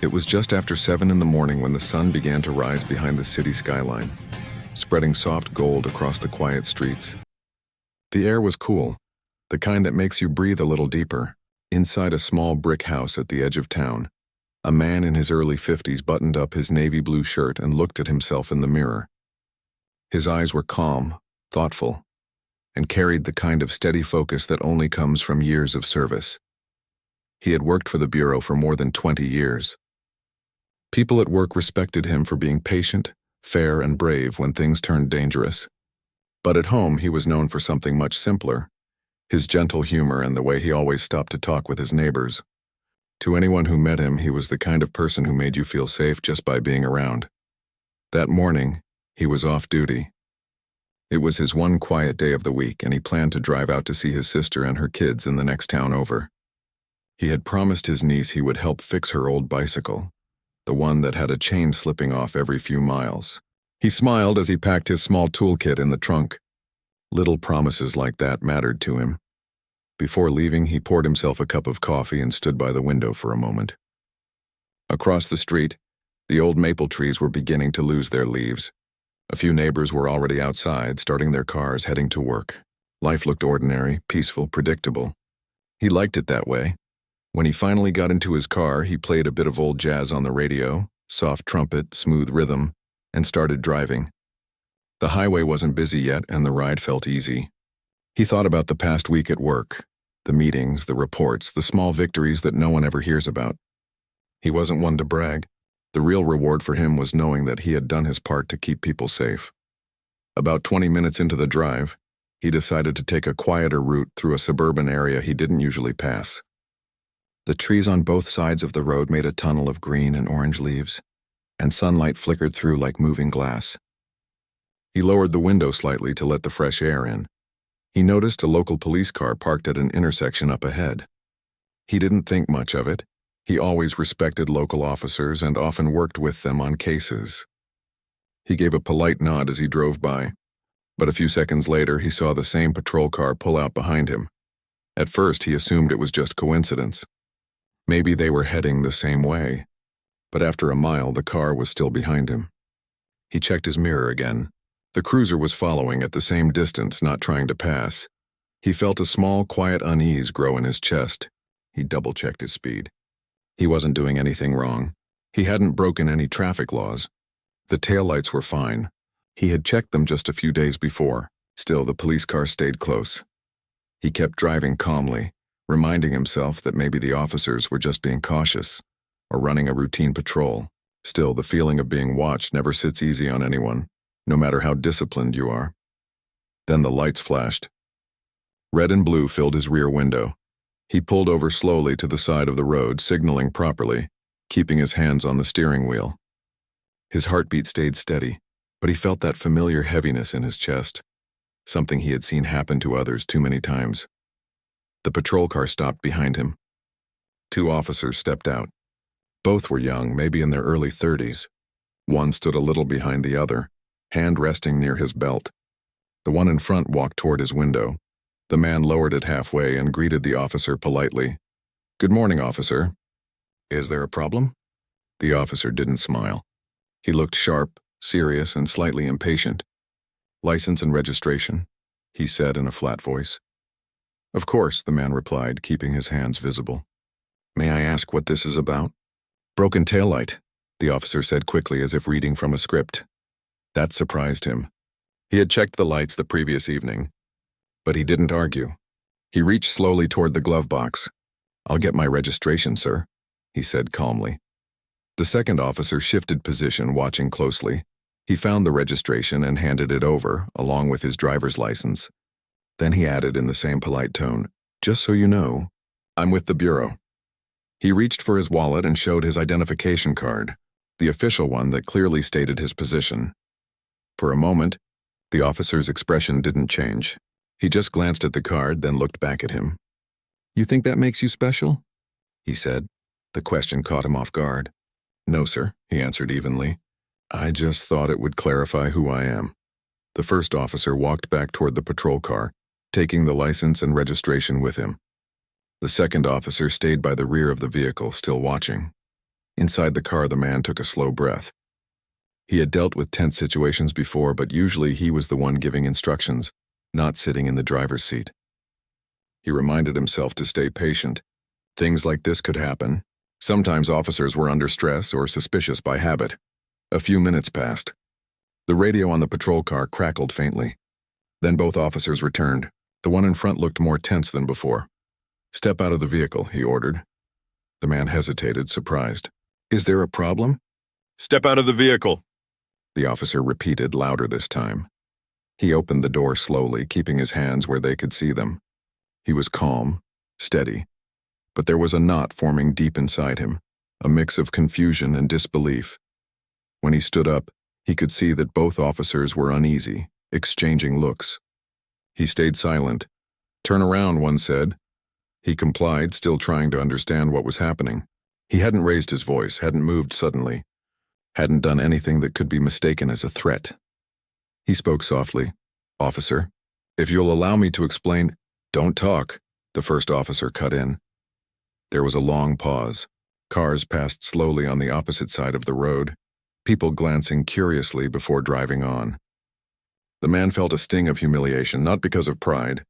It was just after 7 in the morning when the sun began to rise behind the city skyline, spreading soft gold across the quiet streets. The air was cool, the kind that makes you breathe a little deeper. Inside a small brick house at the edge of town, a man in his early 50s buttoned up his navy blue shirt and looked at himself in the mirror. His eyes were calm, thoughtful, and carried the kind of steady focus that only comes from years of service. He had worked for the Bureau for more than 20 years. People at work respected him for being patient, fair, and brave when things turned dangerous. But at home, he was known for something much simpler: his gentle humor and the way he always stopped to talk with his neighbors. To anyone who met him, he was the kind of person who made you feel safe just by being around. That morning, he was off duty. It was his one quiet day of the week, and he planned to drive out to see his sister and her kids in the next town over. He had promised his niece he would help fix her old bicycle, the one that had a chain slipping off every few miles. He smiled as he packed his small toolkit in the trunk. Little promises like that mattered to him. Before leaving, he poured himself a cup of coffee and stood by the window for a moment. Across the street, the old maple trees were beginning to lose their leaves. A few neighbors were already outside, starting their cars, heading to work. Life looked ordinary, peaceful, predictable. He liked it that way. When he finally got into his car, he played a bit of old jazz on the radio, soft trumpet, smooth rhythm, and started driving. The highway wasn't busy yet, and the ride felt easy. He thought about the past week at work, the meetings, the reports, the small victories that no one ever hears about. He wasn't one to brag. The real reward for him was knowing that he had done his part to keep people safe. About 20 minutes into the drive, he decided to take a quieter route through a suburban area he didn't usually pass. The trees on both sides of the road made a tunnel of green and orange leaves, and sunlight flickered through like moving glass. He lowered the window slightly to let the fresh air in. He noticed a local police car parked at an intersection up ahead. He didn't think much of it. He always respected local officers and often worked with them on cases. He gave a polite nod as he drove by, but a few seconds later he saw the same patrol car pull out behind him. At first he assumed it was just coincidence. Maybe they were heading the same way, but after a mile the car was still behind him. He checked his mirror again. The cruiser was following at the same distance, not trying to pass. He felt a small, quiet unease grow in his chest. He double-checked his speed. He wasn't doing anything wrong. He hadn't broken any traffic laws. The taillights were fine. He had checked them just a few days before. Still, the police car stayed close. He kept driving calmly, reminding himself that maybe the officers were just being cautious or running a routine patrol. Still, the feeling of being watched never sits easy on anyone, no matter how disciplined you are. Then the lights flashed. Red and blue filled his rear window. He pulled over slowly to the side of the road, signaling properly, keeping his hands on the steering wheel. His heartbeat stayed steady, but he felt that familiar heaviness in his chest, something he had seen happen to others too many times. The patrol car stopped behind him. 2 officers stepped out. Both were young, maybe in their early 30s. One stood a little behind the other, hand resting near his belt. The one in front walked toward his window. The man lowered it halfway and greeted the officer politely. "Good morning, officer. Is there a problem?" The officer didn't smile. He looked sharp, serious, and slightly impatient. "License and registration," he said in a flat voice. "Of course," the man replied, keeping his hands visible. "May I ask what this is about?" "Broken taillight," the officer said quickly as if reading from a script. That surprised him. He had checked the lights the previous evening, but he didn't argue. He reached slowly toward the glove box. "I'll get my registration, sir," he said calmly. The second officer shifted position, watching closely. He found the registration and handed it over, along with his driver's license. Then he added in the same polite tone, "Just so you know, I'm with the Bureau." He reached for his wallet and showed his identification card, the official one that clearly stated his position. For a moment, the officer's expression didn't change. He just glanced at the card, then looked back at him. "You think that makes you special?" he said. The question caught him off guard. "No, sir," he answered evenly. "I just thought it would clarify who I am." The first officer walked back toward the patrol car, taking the license and registration with him. The second officer stayed by the rear of the vehicle, still watching. Inside the car, the man took a slow breath. He had dealt with tense situations before, but usually he was the one giving instructions, not sitting in the driver's seat. He reminded himself to stay patient. Things like this could happen. Sometimes officers were under stress or suspicious by habit. A few minutes passed. The radio on the patrol car crackled faintly. Then both officers returned. The one in front looked more tense than before. "Step out of the vehicle," he ordered. The man hesitated, surprised. "Is there a problem?" "Step out of the vehicle," the officer repeated, louder this time. He opened the door slowly, keeping his hands where they could see them. He was calm, steady, but there was a knot forming deep inside him, a mix of confusion and disbelief. When he stood up, he could see that both officers were uneasy, exchanging looks. He stayed silent. "Turn around," one said. He complied, still trying to understand what was happening. He hadn't raised his voice, hadn't moved suddenly, hadn't done anything that could be mistaken as a threat. He spoke softly. "Officer, if you'll allow me to explain—" "Don't talk," the first officer cut in. There was a long pause. Cars passed slowly on the opposite side of the road, people glancing curiously before driving on. The man felt a sting of humiliation, not because of pride,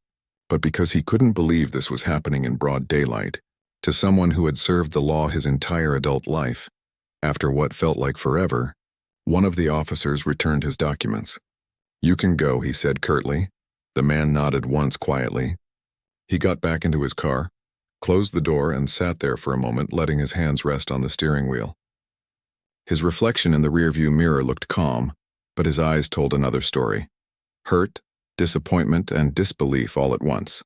but because he couldn't believe this was happening in broad daylight, to someone who had served the law his entire adult life. After what felt like forever, one of the officers returned his documents. "You can go," he said curtly. The man nodded once quietly. He got back into his car, closed the door, and sat there for a moment, letting his hands rest on the steering wheel. His reflection in the rearview mirror looked calm, but his eyes told another story. Hurt, disappointment, and disbelief all at once.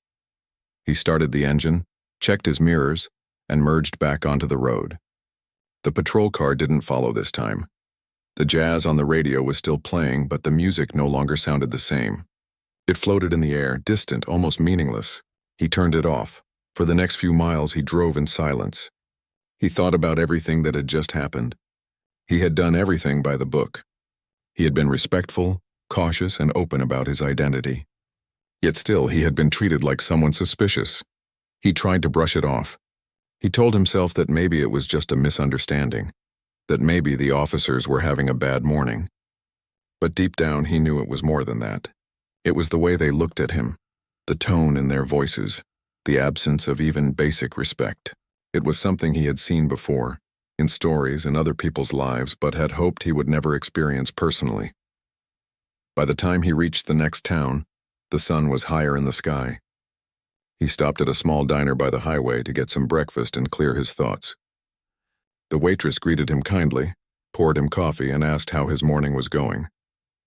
He started the engine, checked his mirrors, and merged back onto the road. The patrol car didn't follow this time. The jazz on the radio was still playing, but the music no longer sounded the same. It floated in the air, distant, almost meaningless. He turned it off. For the next few miles, he drove in silence. He thought about everything that had just happened. He had done everything by the book. He had been respectful, cautious, and open about his identity. Yet still, he had been treated like someone suspicious. He tried to brush it off. He told himself that maybe it was just a misunderstanding, that maybe the officers were having a bad morning. But deep down, he knew it was more than that. It was the way they looked at him, the tone in their voices, the absence of even basic respect. It was something he had seen before, in stories and other people's lives, but had hoped he would never experience personally. By the time he reached the next town, the sun was higher in the sky. He stopped at a small diner by the highway to get some breakfast and clear his thoughts. The waitress greeted him kindly, poured him coffee, and asked how his morning was going.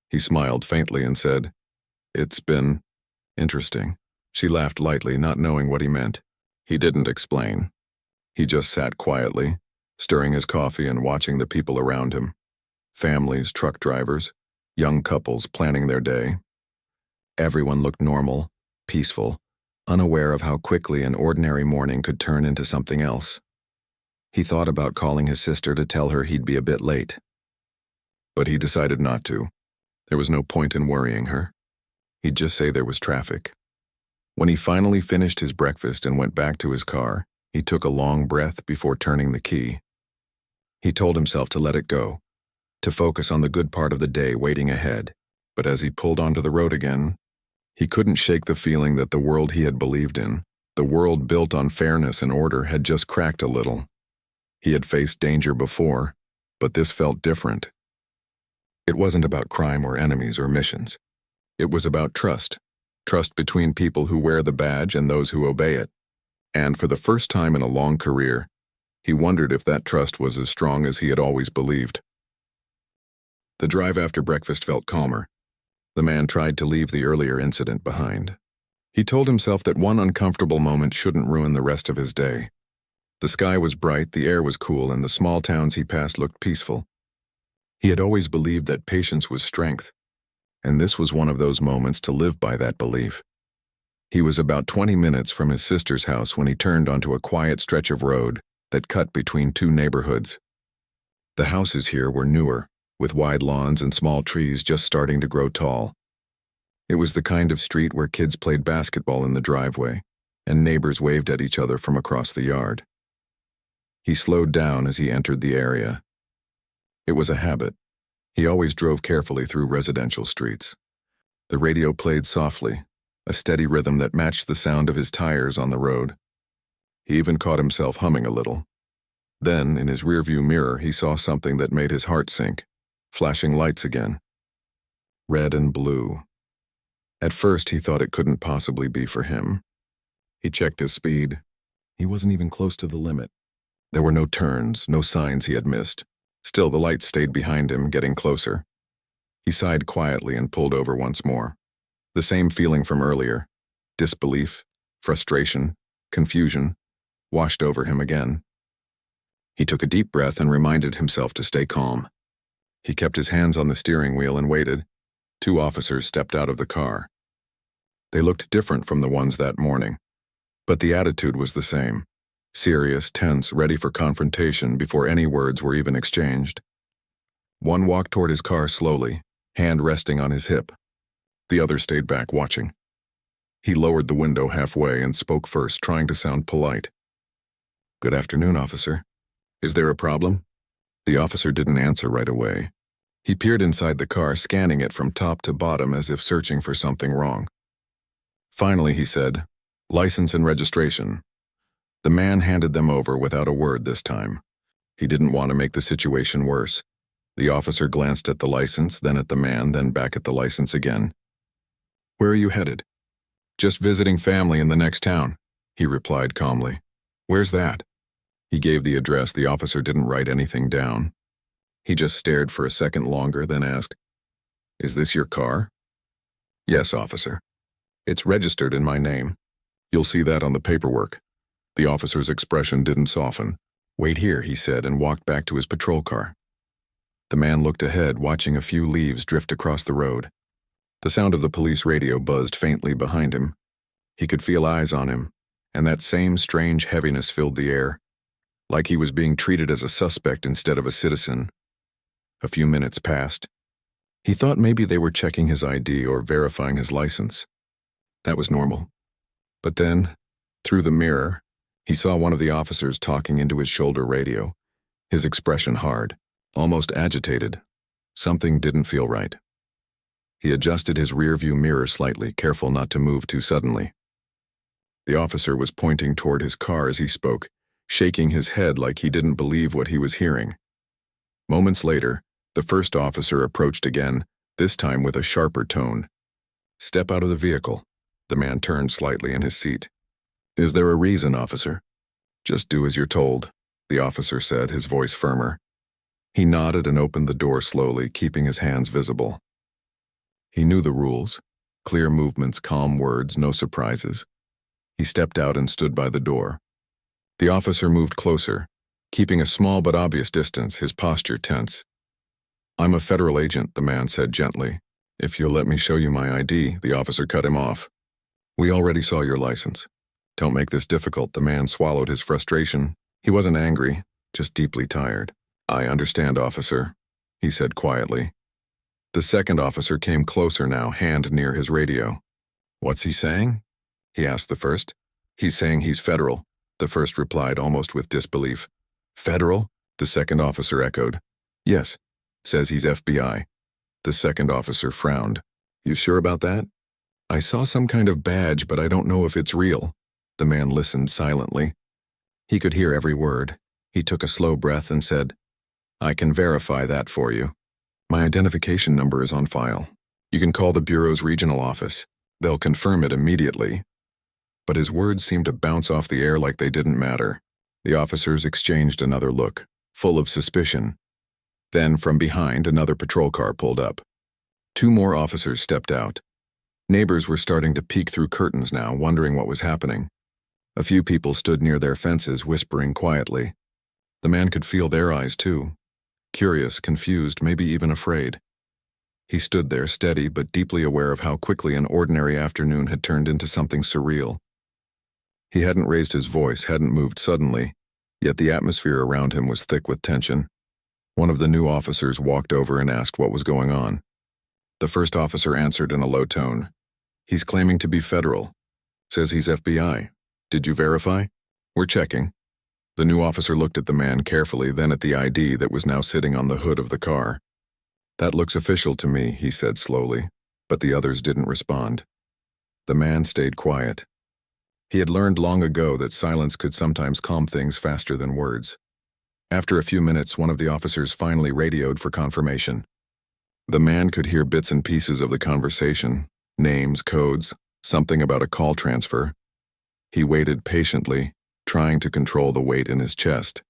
He smiled faintly and said, "It's been interesting." She laughed lightly, not knowing what he meant. He didn't explain. He just sat quietly, stirring his coffee and watching the people around him. Families, truck drivers, young couples planning their day. Everyone looked normal, peaceful, unaware of how quickly an ordinary morning could turn into something else. He thought about calling his sister to tell her he'd be a bit late. But he decided not to. There was no point in worrying her. He'd just say there was traffic. When he finally finished his breakfast and went back to his car, he took a long breath before turning the key. He told himself to let it go, to focus on the good part of the day waiting ahead. But as he pulled onto the road again, he couldn't shake the feeling that the world he had believed in, the world built on fairness and order, had just cracked a little. He had faced danger before, but this felt different. It wasn't about crime or enemies or missions. It was about trust. Trust between people who wear the badge and those who obey it. And for the first time in a long career, he wondered if that trust was as strong as he had always believed. The drive after breakfast felt calmer. The man tried to leave the earlier incident behind. He told himself that one uncomfortable moment shouldn't ruin the rest of his day. The sky was bright, the air was cool, and the small towns he passed looked peaceful. He had always believed that patience was strength, and this was one of those moments to live by that belief. He was about 20 minutes from his sister's house when he turned onto a quiet stretch of road that cut between two neighborhoods. The houses here were newer, with wide lawns and small trees just starting to grow tall. It was the kind of street where kids played basketball in the driveway, and neighbors waved at each other from across the yard. He slowed down as he entered the area. It was a habit. He always drove carefully through residential streets. The radio played softly, a steady rhythm that matched the sound of his tires on the road. He even caught himself humming a little. Then, in his rearview mirror, he saw something that made his heart sink, flashing lights again. Red and blue. At first, he thought it couldn't possibly be for him. He checked his speed. He wasn't even close to the limit. There were no turns, no signs he had missed. Still, the lights stayed behind him, getting closer. He sighed quietly and pulled over once more. The same feeling from earlier, disbelief, frustration, confusion, washed over him again. He took a deep breath and reminded himself to stay calm. He kept his hands on the steering wheel and waited. 2 officers stepped out of the car. They looked different from the ones that morning, but the attitude was the same. Serious, tense, ready for confrontation before any words were even exchanged. One walked toward his car slowly, hand resting on his hip. The other stayed back watching. He lowered the window halfway and spoke first, trying to sound polite. "Good afternoon, officer. Is there a problem?" The officer didn't answer right away. He peered inside the car, scanning it from top to bottom as if searching for something wrong. Finally, he said, "License and registration." The man handed them over without a word this time. He didn't want to make the situation worse. The officer glanced at the license, then at the man, then back at the license again. "Where are you headed?" "Just visiting family in the next town," he replied calmly. "Where's that?" He gave the address. The officer didn't write anything down. He just stared for a second longer, then asked, "Is this your car?" "Yes, officer. It's registered in my name. You'll see that on the paperwork." The officer's expression didn't soften. "Wait here," he said, and walked back to his patrol car. The man looked ahead, watching a few leaves drift across the road. The sound of the police radio buzzed faintly behind him. He could feel eyes on him, and that same strange heaviness filled the air, like he was being treated as a suspect instead of a citizen. A few minutes passed. He thought maybe they were checking his ID or verifying his license. That was normal. But then, through the mirror, he saw one of the officers talking into his shoulder radio, his expression hard, almost agitated. Something didn't feel right. He adjusted his rearview mirror slightly, careful not to move too suddenly. The officer was pointing toward his car as he spoke, shaking his head like he didn't believe what he was hearing. Moments later, the first officer approached again, this time with a sharper tone. "Step out of the vehicle." The man turned slightly in his seat. "Is there a reason, officer?" "Just do as you're told," the officer said, his voice firmer. He nodded and opened the door slowly, keeping his hands visible. He knew the rules. Clear movements, calm words, no surprises. He stepped out and stood by the door. The officer moved closer, keeping a small but obvious distance, his posture tense. "I'm a federal agent," the man said gently. "If you'll let me show you my ID," the officer cut him off. "We already saw your license. Don't make this difficult." The man swallowed his frustration. He wasn't angry, just deeply tired. "I understand, officer," he said quietly. The second officer came closer now, hand near his radio. "What's he saying?" he asked the first. "He's saying he's federal," the first replied, almost with disbelief. "Federal?" the second officer echoed. "Yes, says he's FBI." The second officer frowned. "You sure about that?" "I saw some kind of badge, but I don't know if it's real." The man listened silently. He could hear every word. He took a slow breath and said, "I can verify that for you. My identification number is on file. You can call the Bureau's regional office. They'll confirm it immediately." But his words seemed to bounce off the air like they didn't matter. The officers exchanged another look, full of suspicion. Then, from behind, another patrol car pulled up. 2 more officers stepped out. Neighbors were starting to peek through curtains now, wondering what was happening. A few people stood near their fences, whispering quietly. The man could feel their eyes, too. Curious, confused, maybe even afraid. He stood there, steady but deeply aware of how quickly an ordinary afternoon had turned into something surreal. He hadn't raised his voice, hadn't moved suddenly, yet the atmosphere around him was thick with tension. One of the new officers walked over and asked what was going on. The first officer answered in a low tone. "He's claiming to be federal. Says he's FBI. Did you verify?" "We're checking." The new officer looked at the man carefully, then at the ID that was now sitting on the hood of the car. "That looks official to me," he said slowly, but the others didn't respond. The man stayed quiet. He had learned long ago that silence could sometimes calm things faster than words. After a few minutes, one of the officers finally radioed for confirmation. The man could hear bits and pieces of the conversation, names, codes, something about a call transfer. He waited patiently, trying to control the weight in his chest.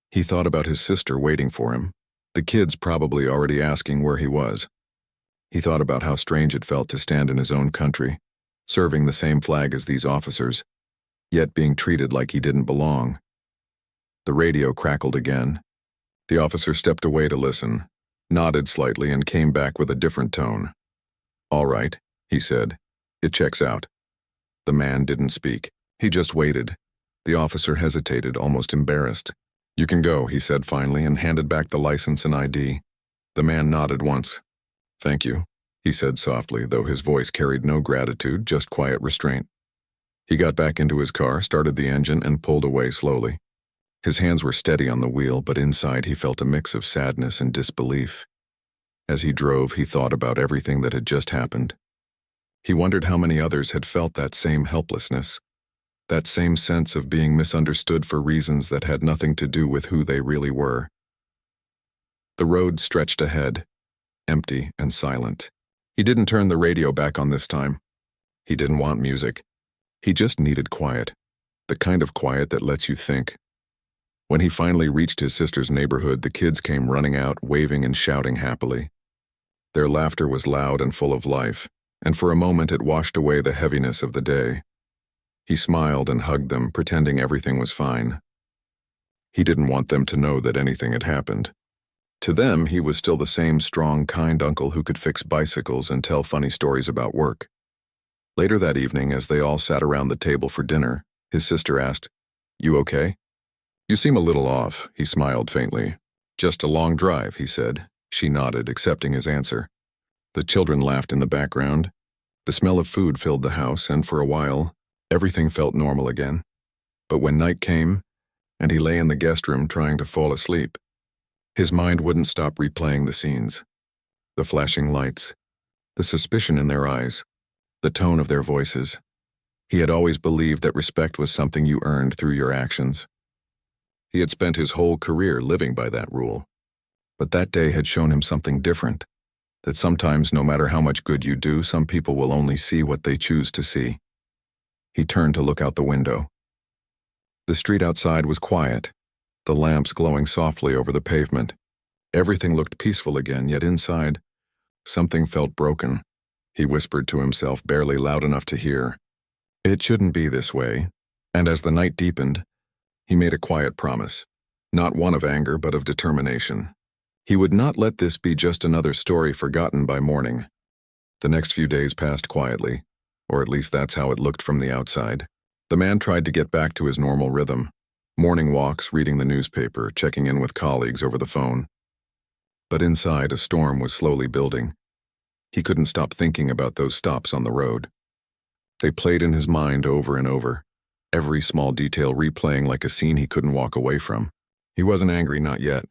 He thought about his sister waiting for him, the kids probably already asking where he was. He thought about how strange it felt to stand in his own country, serving the same flag as these officers, yet being treated like he didn't belong. The radio crackled again. The officer stepped away to listen, nodded slightly, and came back with a different tone. "All right," he said. "It checks out." The man didn't speak. He just waited. The officer hesitated, almost embarrassed. "You can go," he said finally, and handed back the license and ID. The man nodded once. "Thank you," he said softly, though his voice carried no gratitude, just quiet restraint. He got back into his car, started the engine, and pulled away slowly. His hands were steady on the wheel, but inside he felt a mix of sadness and disbelief. As he drove, he thought about everything that had just happened. He wondered how many others had felt that same helplessness, that same sense of being misunderstood for reasons that had nothing to do with who they really were. The road stretched ahead, empty and silent. He didn't turn the radio back on this time. He didn't want music. He just needed quiet, the kind of quiet that lets you think. When he finally reached his sister's neighborhood, the kids came running out, waving and shouting happily. Their laughter was loud and full of life, and for a moment it washed away the heaviness of the day. He smiled and hugged them, pretending everything was fine. He didn't want them to know that anything had happened. To them, he was still the same strong, kind uncle who could fix bicycles and tell funny stories about work. Later that evening, as they all sat around the table for dinner, his sister asked, "You okay?" "You seem a little off," he smiled faintly. "Just a long drive," he said. She nodded, accepting his answer. The children laughed in the background. The smell of food filled the house, and for a while, everything felt normal again. But when night came, and he lay in the guest room trying to fall asleep, his mind wouldn't stop replaying the scenes. The flashing lights, the suspicion in their eyes, the tone of their voices. He had always believed that respect was something you earned through your actions. He had spent his whole career living by that rule. But that day had shown him something different, that sometimes, no matter how much good you do, some people will only see what they choose to see. He turned to look out the window. The street outside was quiet, the lamps glowing softly over the pavement. Everything looked peaceful again, yet inside, something felt broken. He whispered to himself, barely loud enough to hear. It shouldn't be this way. And as the night deepened, he made a quiet promise, not one of anger, but of determination. He would not let this be just another story forgotten by morning. The next few days passed quietly, or at least that's how it looked from the outside. The man tried to get back to his normal rhythm. Morning walks, reading the newspaper, checking in with colleagues over the phone. But inside, a storm was slowly building. He couldn't stop thinking about those stops on the road. They played in his mind over and over, every small detail replaying like a scene he couldn't walk away from. He wasn't angry, not yet.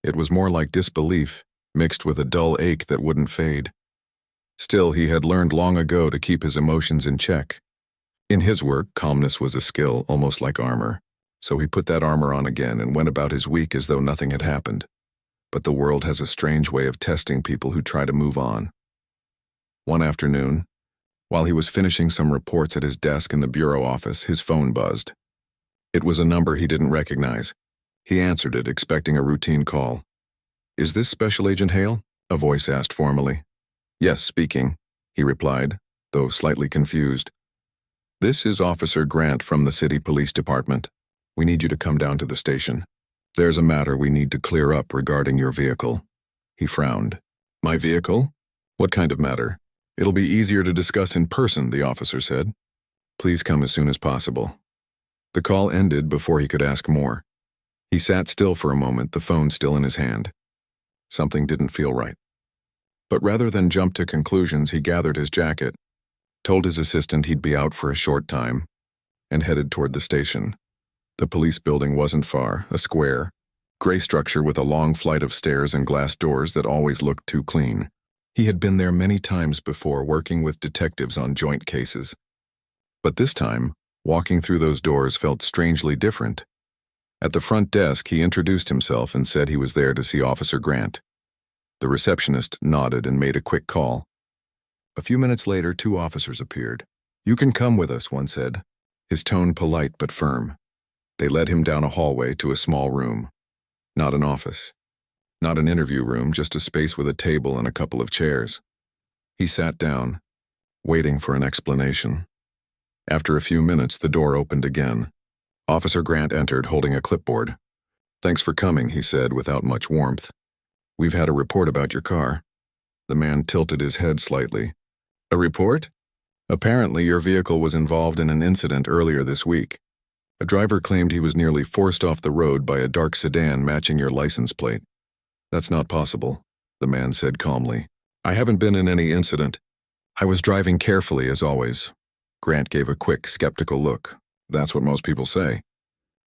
It was more like disbelief, mixed with a dull ache that wouldn't fade. Still, he had learned long ago to keep his emotions in check. In his work, calmness was a skill, almost like armor. So he put that armor on again and went about his week as though nothing had happened. But the world has a strange way of testing people who try to move on. One afternoon, while he was finishing some reports at his desk in the bureau office, his phone buzzed. It was a number he didn't recognize. He answered it, expecting a routine call. "Is this Special Agent Hale?" a voice asked formally. "Yes, speaking," he replied, though slightly confused. "This is Officer Grant from the City Police Department. We need you to come down to the station. There's a matter we need to clear up regarding your vehicle." He frowned. "My vehicle? What kind of matter?" "It'll be easier to discuss in person," the officer said. "Please come as soon as possible." The call ended before he could ask more. He sat still for a moment, the phone still in his hand. Something didn't feel right. But rather than jump to conclusions, he gathered his jacket, told his assistant he'd be out for a short time, and headed toward the station. The police building wasn't far, a square, gray structure with a long flight of stairs and glass doors that always looked too clean. He had been there many times before working with detectives on joint cases. But this time, walking through those doors felt strangely different. At the front desk, he introduced himself and said he was there to see Officer Grant. The receptionist nodded and made a quick call. A few minutes later, 2 officers appeared. "You can come with us," one said, his tone polite but firm. They led him down a hallway to a small room. Not an office. Not an interview room, just a space with a table and a couple of chairs. He sat down, waiting for an explanation. After a few minutes, the door opened again. Officer Grant entered, holding a clipboard. "Thanks for coming," he said without much warmth. "We've had a report about your car." The man tilted his head slightly. "A report? Apparently your vehicle was involved in an incident earlier this week. A driver claimed he was nearly forced off the road by a dark sedan matching your license plate." "That's not possible," the man said calmly. "I haven't been in any incident. I was driving carefully, as always." Grant gave a quick, skeptical look. "That's what most people say.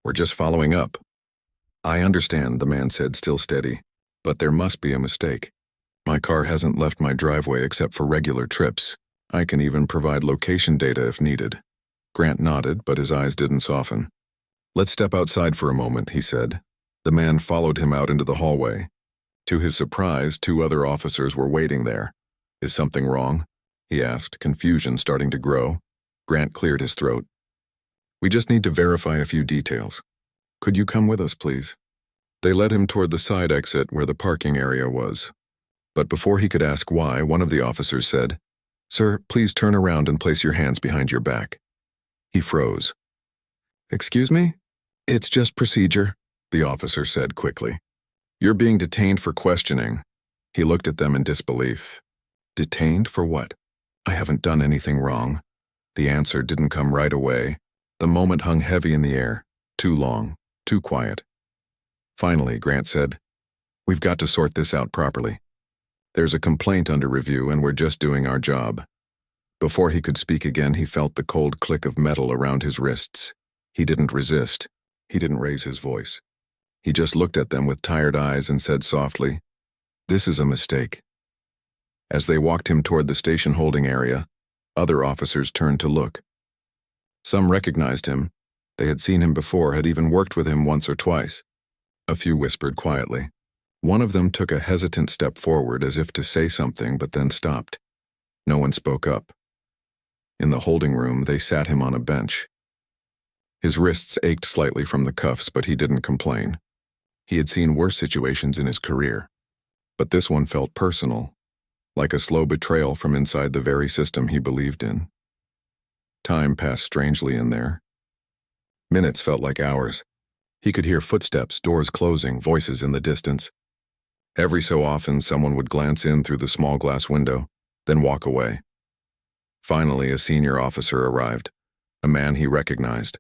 We're just following up." "I understand," the man said, still steady, "but there must be a mistake. My car hasn't left my driveway except for regular trips. I can even provide location data if needed." Grant nodded, but his eyes didn't soften. "Let's step outside for a moment," he said. The man followed him out into the hallway. To his surprise, 2 other officers were waiting there. "Is something wrong?" he asked, confusion starting to grow. Grant cleared his throat. "We just need to verify a few details. Could you come with us, please?" They led him toward the side exit where the parking area was. But before he could ask why, one of the officers said, "Sir, please turn around and place your hands behind your back." He froze. "Excuse me?" "It's just procedure," the officer said quickly. "You're being detained for questioning." He looked at them in disbelief. "Detained for what?" "I haven't done anything wrong." The answer didn't come right away. The moment hung heavy in the air, too long, too quiet. Finally, Grant said, "We've got to sort this out properly. There's a complaint under review and we're just doing our job." Before he could speak again, he felt the cold click of metal around his wrists. He didn't resist. He didn't raise his voice. He just looked at them with tired eyes and said softly, "This is a mistake." As they walked him toward the station holding area, other officers turned to look. Some recognized him. They had seen him before, had even worked with him once or twice. A few whispered quietly. One of them took a hesitant step forward as if to say something, but then stopped. No one spoke up. In the holding room, they sat him on a bench. His wrists ached slightly from the cuffs, but he didn't complain. He had seen worse situations in his career. But this one felt personal, like a slow betrayal from inside the very system he believed in. Time passed strangely in there. Minutes felt like hours. He could hear footsteps, doors closing, voices in the distance. Every so often, someone would glance in through the small glass window, then walk away. Finally, a senior officer arrived, a man he recognized.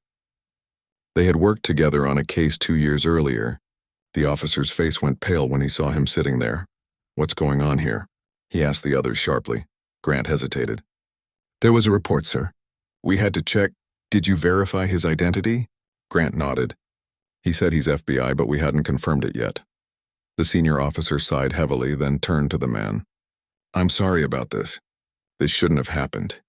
They had worked together on a case 2 years earlier. The officer's face went pale when he saw him sitting there. "What's going on here?" he asked the others sharply. Grant hesitated. "There was a report, sir. We had to check. Did you verify his identity?" Grant nodded. "He said he's FBI, but we hadn't confirmed it yet." The senior officer sighed heavily, then turned to the man. "I'm sorry about this. This shouldn't have happened."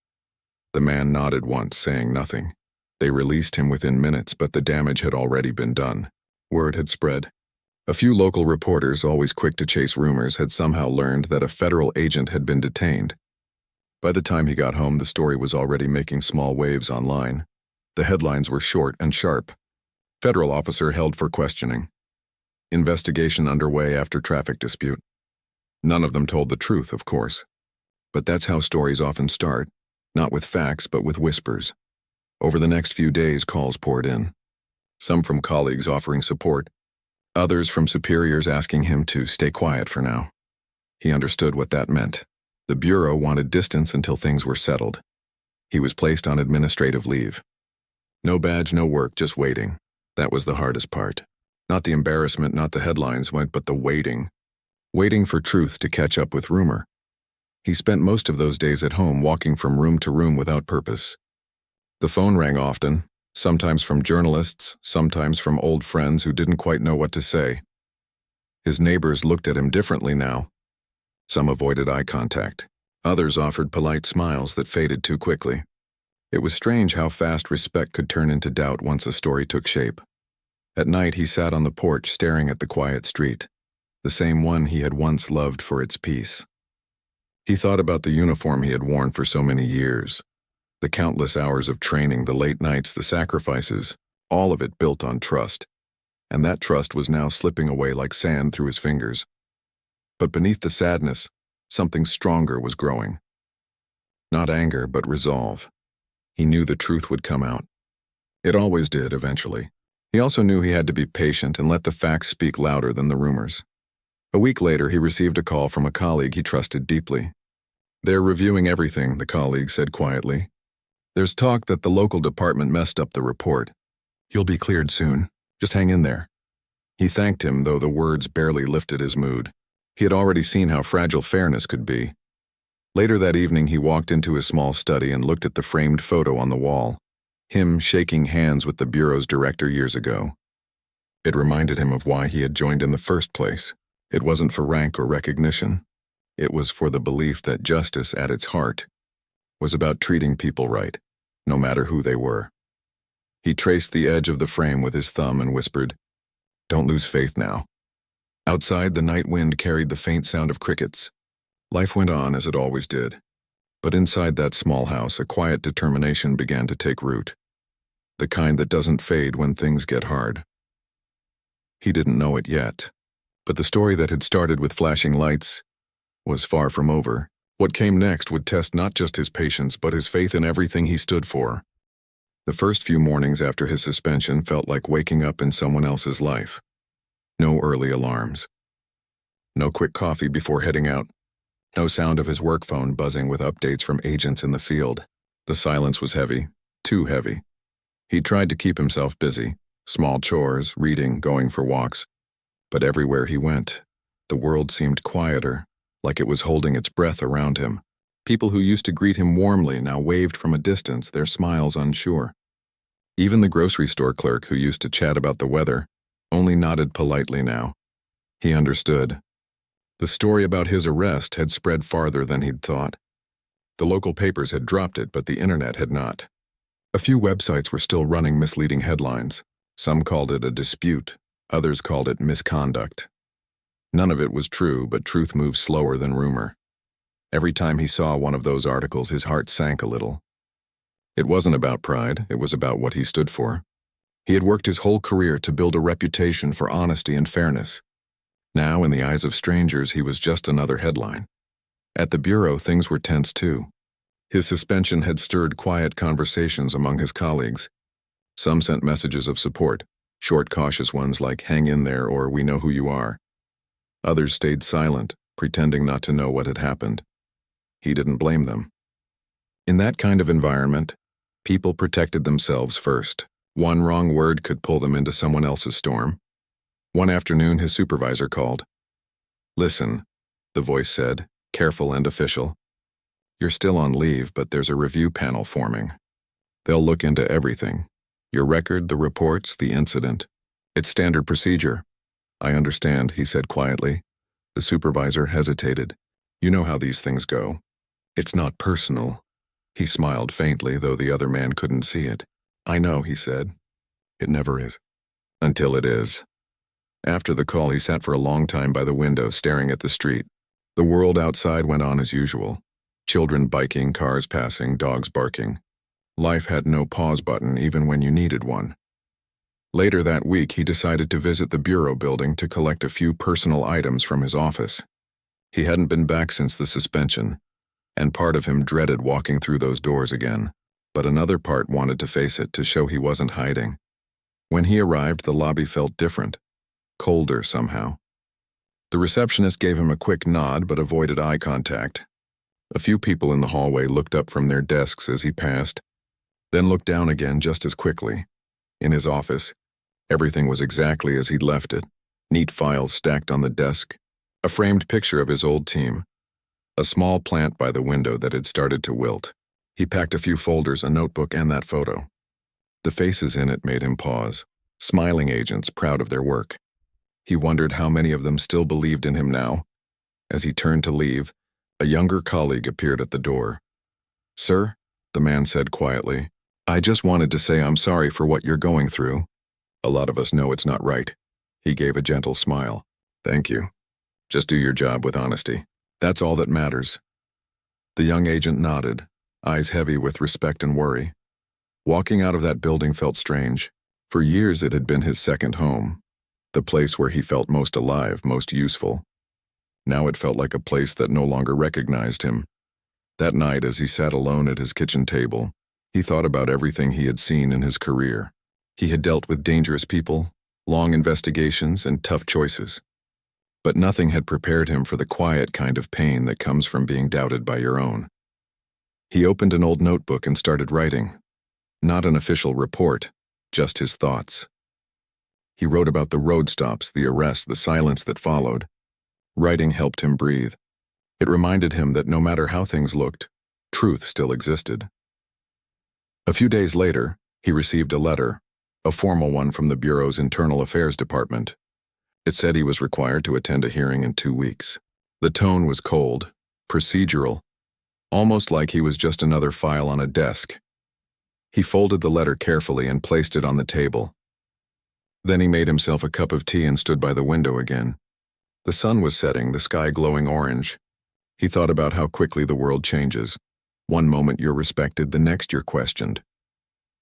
The man nodded once, saying nothing. They released him within minutes, but the damage had already been done. Word had spread. A few local reporters, always quick to chase rumors, had somehow learned that a federal agent had been detained. By the time he got home, the story was already making small waves online. The headlines were short and sharp. "Federal officer held for questioning. Investigation underway after traffic dispute." None of them told the truth, of course. But that's how stories often start, not with facts, but with whispers. Over the next few days, calls poured in. Some from colleagues offering support, others from superiors asking him to stay quiet for now. He understood what that meant. The Bureau wanted distance until things were settled. He was placed on administrative leave. No badge, no work, just waiting. That was the hardest part. Not the embarrassment, not the headlines, but the waiting. Waiting for truth to catch up with rumor. He spent most of those days at home, walking from room to room without purpose. The phone rang often. Sometimes from journalists, sometimes from old friends who didn't quite know what to say. His neighbors looked at him differently now. Some avoided eye contact. Others offered polite smiles that faded too quickly. It was strange how fast respect could turn into doubt once a story took shape. At night, he sat on the porch staring at the quiet street, the same one he had once loved for its peace. He thought about the uniform he had worn for so many years, the countless hours of training, the late nights, the sacrifices, all of it built on trust, and that trust was now slipping away like sand through his fingers. But beneath the sadness, something stronger was growing. Not anger, but resolve. He knew the truth would come out. It always did, eventually. He also knew he had to be patient and let the facts speak louder than the rumors. A week later, he received a call from a colleague he trusted deeply. "They're reviewing everything," the colleague said quietly. "There's talk that the local department messed up the report. You'll be cleared soon. Just hang in there." He thanked him, though the words barely lifted his mood. He had already seen how fragile fairness could be. Later that evening, he walked into his small study and looked at the framed photo on the wall, him shaking hands with the bureau's director years ago. It reminded him of why he had joined in the first place. It wasn't for rank or recognition. It was for the belief that justice, at its heart, was about treating people right, no matter who they were. He traced the edge of the frame with his thumb and whispered, "Don't lose faith now." Outside, the night wind carried the faint sound of crickets. Life went on as it always did. But inside that small house, a quiet determination began to take root. The kind that doesn't fade when things get hard. He didn't know it yet, but the story that had started with flashing lights was far from over. What came next would test not just his patience, but his faith in everything he stood for. The first few mornings after his suspension felt like waking up in someone else's life. No early alarms. No quick coffee before heading out. No sound of his work phone buzzing with updates from agents in the field. The silence was heavy, too heavy. He tried to keep himself busy, small chores, reading, going for walks. But everywhere he went, the world seemed quieter, like it was holding its breath around him. People who used to greet him warmly now waved from a distance, their smiles unsure. Even the grocery store clerk who used to chat about the weather only nodded politely now. He understood. The story about his arrest had spread farther than he'd thought. The local papers had dropped it, but the internet had not. A few websites were still running misleading headlines. Some called it a dispute, others called it misconduct. None of it was true, but truth moves slower than rumor. Every time he saw one of those articles, his heart sank a little. It wasn't about pride, it was about what he stood for. He had worked his whole career to build a reputation for honesty and fairness. Now, in the eyes of strangers, he was just another headline. At the bureau, things were tense too. His suspension had stirred quiet conversations among his colleagues. Some sent messages of support, short, cautious ones like "hang in there" or "we know who you are." Others stayed silent, pretending not to know what had happened. He didn't blame them. In that kind of environment, people protected themselves first. One wrong word could pull them into someone else's storm. One afternoon, his supervisor called. "Listen," the voice said, careful and official. "You're still on leave, but there's a review panel forming. They'll look into everything. Your record, the reports, the incident. It's standard procedure." "I understand," he said quietly. The supervisor hesitated. "You know how these things go. It's not personal." He smiled faintly, though the other man couldn't see it. "I know," he said. "It never is. Until it is." After the call, he sat for a long time by the window, staring at the street. The world outside went on as usual. Children biking, cars passing, dogs barking. Life had no pause button, even when you needed one. Later that week, he decided to visit the bureau building to collect a few personal items from his office. He hadn't been back since the suspension, and part of him dreaded walking through those doors again, but another part wanted to face it to show he wasn't hiding. When he arrived, the lobby felt different. Colder somehow. The receptionist gave him a quick nod but avoided eye contact. A few people in the hallway looked up from their desks as he passed, then looked down again just as quickly. In his office, everything was exactly as he'd left it. Neat files stacked on the desk, a framed picture of his old team, a small plant by the window that had started to wilt. He packed a few folders, a notebook, and that photo. The faces in it made him pause, smiling agents proud of their work. He wondered how many of them still believed in him now. As he turned to leave, a younger colleague appeared at the door. "Sir," the man said quietly, "I just wanted to say I'm sorry for what you're going through. A lot of us know it's not right." He gave a gentle smile. "Thank you. Just do your job with honesty. That's all that matters." The young agent nodded, eyes heavy with respect and worry. Walking out of that building felt strange. For years it had been his second home, the place where he felt most alive, most useful. Now it felt like a place that no longer recognized him. That night, as he sat alone at his kitchen table, he thought about everything he had seen in his career. He had dealt with dangerous people, long investigations, and tough choices. But nothing had prepared him for the quiet kind of pain that comes from being doubted by your own. He opened an old notebook and started writing. Not an official report, just his thoughts. He wrote about the road stops, the arrests, the silence that followed. Writing helped him breathe. It reminded him that no matter how things looked, truth still existed. A few days later, he received a letter, a formal one from the Bureau's Internal Affairs Department. It said he was required to attend a hearing in 2 weeks. The tone was cold, procedural, almost like he was just another file on a desk. He folded the letter carefully and placed it on the table. Then he made himself a cup of tea and stood by the window again. The sun was setting, the sky glowing orange. He thought about how quickly the world changes. One moment you're respected, the next you're questioned.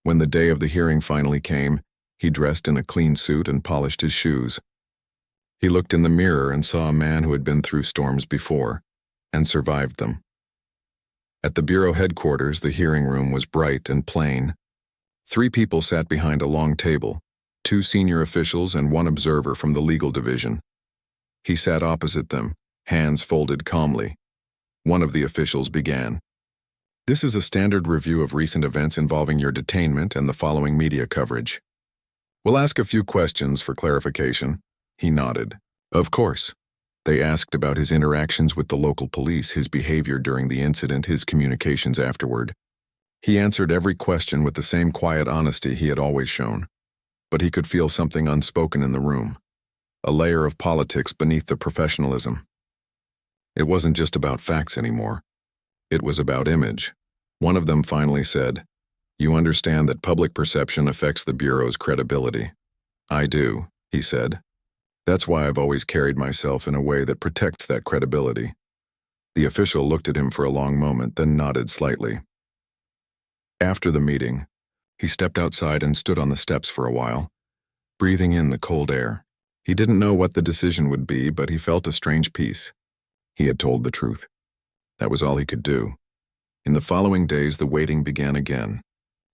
When the day of the hearing finally came, he dressed in a clean suit and polished his shoes. He looked in the mirror and saw a man who had been through storms before, and survived them. At the Bureau headquarters, the hearing room was bright and plain. 3 people sat behind a long table, 2 senior officials and 1 observer from the legal division. He sat opposite them, hands folded calmly. One of the officials began. "This is a standard review of recent events involving your detainment and the following media coverage. We'll ask a few questions for clarification." He nodded. "Of course." They asked about his interactions with the local police, his behavior during the incident, his communications afterward. He answered every question with the same quiet honesty he had always shown. But he could feel something unspoken in the room, a layer of politics beneath the professionalism. It wasn't just about facts anymore. It was about image. One of them finally said, "You understand that public perception affects the Bureau's credibility." "I do," he said. "That's why I've always carried myself in a way that protects that credibility." The official looked at him for a long moment, then nodded slightly. After the meeting, he stepped outside and stood on the steps for a while, breathing in the cold air. He didn't know what the decision would be, but he felt a strange peace. He had told the truth. That was all he could do. In the following days, the waiting began again.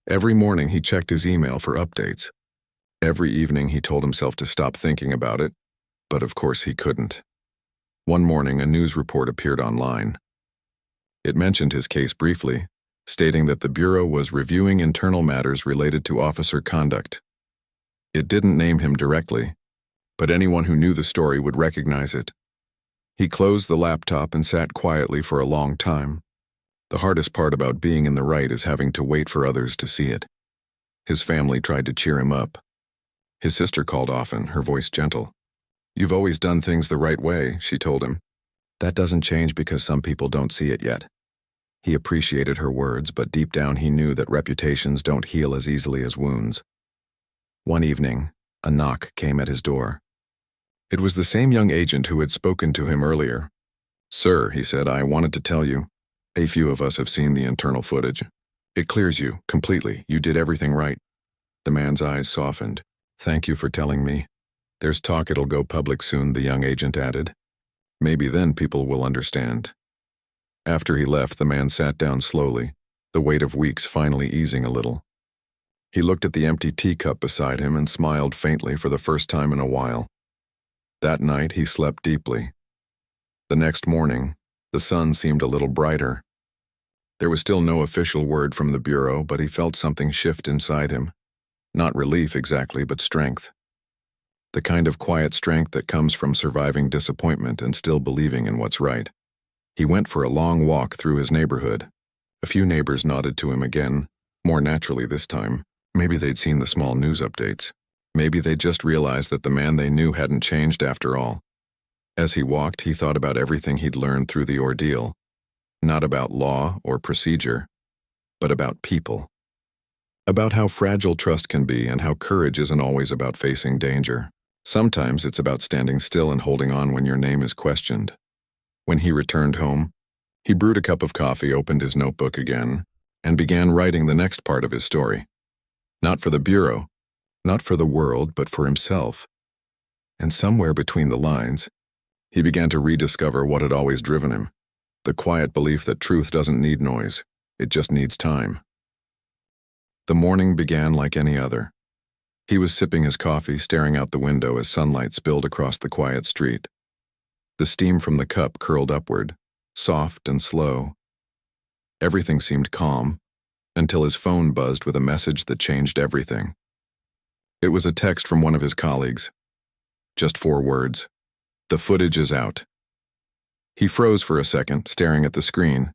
Every morning he checked his email for updates. Every evening he told himself to stop thinking about it, but of course he couldn't. One morning a news report appeared online. It mentioned his case briefly, stating that the Bureau was reviewing internal matters related to officer conduct. It didn't name him directly, but anyone who knew the story would recognize it. He closed the laptop and sat quietly for a long time. The hardest part about being in the right is having to wait for others to see it. His family tried to cheer him up. His sister called often, her voice gentle. "You've always done things the right way," she told him. "That doesn't change because some people don't see it yet." He appreciated her words, but deep down he knew that reputations don't heal as easily as wounds. One evening, a knock came at his door. It was the same young agent who had spoken to him earlier. "Sir," he said, "I wanted to tell you. A few of us have seen the internal footage. It clears you, completely. You did everything right." The man's eyes softened. "Thank you for telling me. There's talk it'll go public soon," the young agent added. "Maybe then people will understand." After he left, the man sat down slowly, the weight of weeks finally easing a little. He looked at the empty teacup beside him and smiled faintly for the first time in a while. That night, he slept deeply. The next morning, the sun seemed a little brighter. There was still no official word from the Bureau, but he felt something shift inside him. Not relief exactly, but strength. The kind of quiet strength that comes from surviving disappointment and still believing in what's right. He went for a long walk through his neighborhood. A few neighbors nodded to him again, more naturally this time, Maybe they'd seen the small news updates. Maybe they just realized that the man they knew hadn't changed after all. As he walked, he thought about everything he'd learned through the ordeal. Not about law or procedure, but about people. About how fragile trust can be and how courage isn't always about facing danger. Sometimes it's about standing still and holding on when your name is questioned. When he returned home, he brewed a cup of coffee, opened his notebook again, and began writing the next part of his story. Not for the Bureau, not for the world, but for himself. And somewhere between the lines, he began to rediscover what had always driven him, the quiet belief that truth doesn't need noise, it just needs time. The morning began like any other. He was sipping his coffee, staring out the window as sunlight spilled across the quiet street. The steam from the cup curled upward, soft and slow. Everything seemed calm, until his phone buzzed with a message that changed everything. It was a text from one of his colleagues. Just 4 words. The footage is out. He froze for a second, staring at the screen.